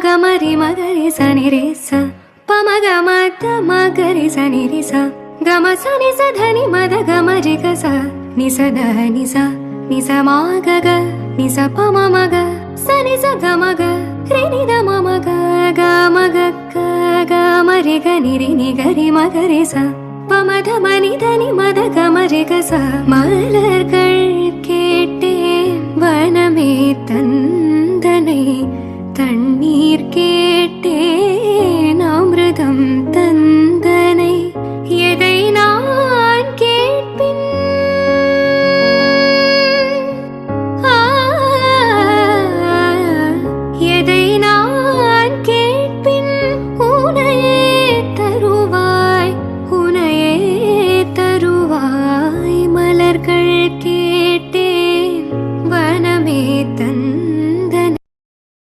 గమరి మగరి సని రే స పమ గమ ద మగరి సని రి స గమ సని స ధని మద గమరి గ స ని స ద ని స ని స మా గ గ ని స పమ మగ సని స గ మగ రి ని ద మ మగ గ మగ గ గ మరి గ ని రి ని గ రి మగ రి స பம தமனி தனி மத கமரி கச மலர்கள் கேட்டேன் வனமே தந்தனை தண்ணீர் கே